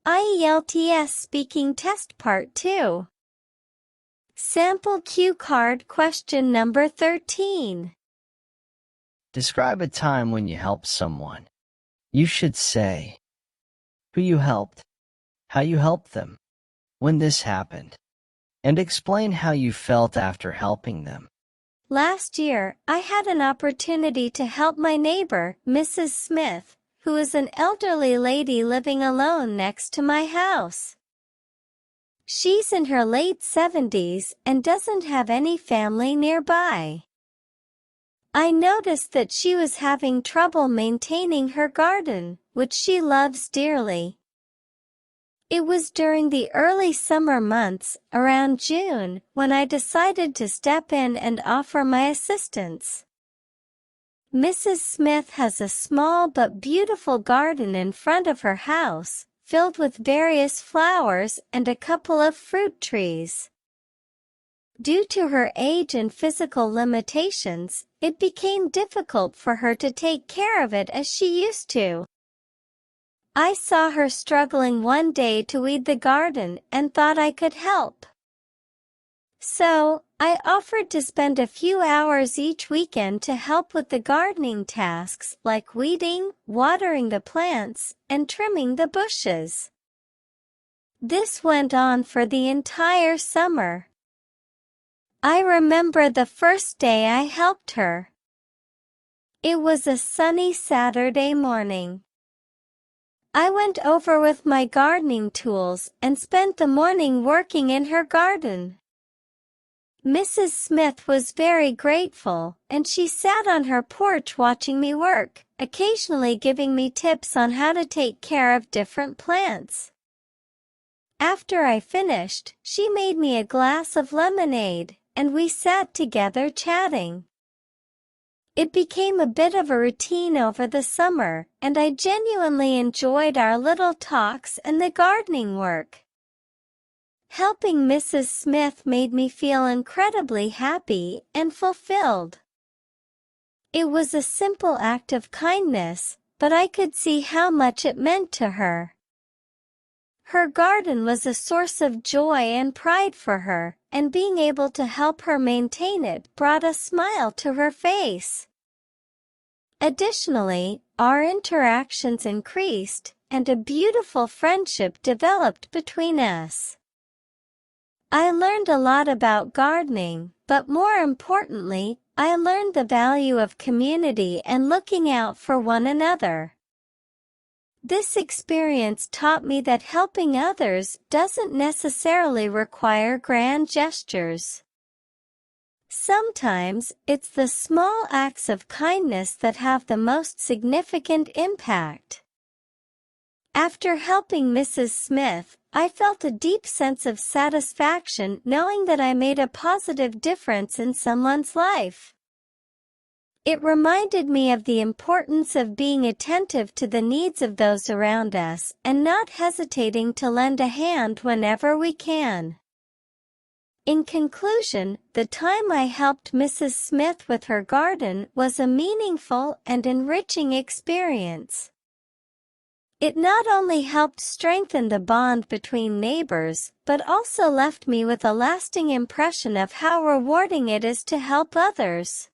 IELTS Speaking Test Part 2. Sample cue card question number 13. Describe a time when you helped someone. You should say who you helped, how you helped them, when this happened, and explain how you felt after helping them. Last year, I had an opportunity to help my neighbor, Mrs. Smith, who is an elderly lady living alone next to my house. She's in her late 70s and doesn't have any family nearby. I noticed that she was having trouble maintaining her garden, which she loves dearly. It was during the early summer months, around June, when I decided to step in and offer my assistance. Mrs. Smith has a small but beautiful garden in front of her house, filled with various flowers and a couple of fruit trees. Due to her age and physical limitations, it became difficult for her to take care of it as she used to. I saw her struggling one day to weed the garden and thought I could help. So, I offered to spend a few hours each weekend to help with the gardening tasks like weeding, watering the plants, and trimming the bushes. This went on for the entire summer. I remember the first day I helped her. It was a sunny Saturday morning. I went over with my gardening tools and spent the morning working in her garden. Mrs. Smith was very grateful, and she sat on her porch watching me work, occasionally giving me tips on how to take care of different plants. After I finished, she made me a glass of lemonade, and we sat together chatting. It became a bit of a routine over the summer, and I genuinely enjoyed our little talks and the gardening work. Helping Mrs. Smith made me feel incredibly happy and fulfilled. It was a simple act of kindness, but I could see how much it meant to her. Her garden was a source of joy and pride for her, and being able to help her maintain it brought a smile to her face. Additionally, our interactions increased, and a beautiful friendship developed between us. I learned a lot about gardening, but more importantly, I learned the value of community and looking out for one another. This experience taught me that helping others doesn't necessarily require grand gestures. Sometimes, it's the small acts of kindness that have the most significant impact. After helping Mrs. Smith, I felt a deep sense of satisfaction knowing that I made a positive difference in someone's life. It reminded me of the importance of being attentive to the needs of those around us and not hesitating to lend a hand whenever we can. In conclusion, the time I helped Mrs. Smith with her garden was a meaningful and enriching experience. It not only helped strengthen the bond between neighbors, but also left me with a lasting impression of how rewarding it is to help others.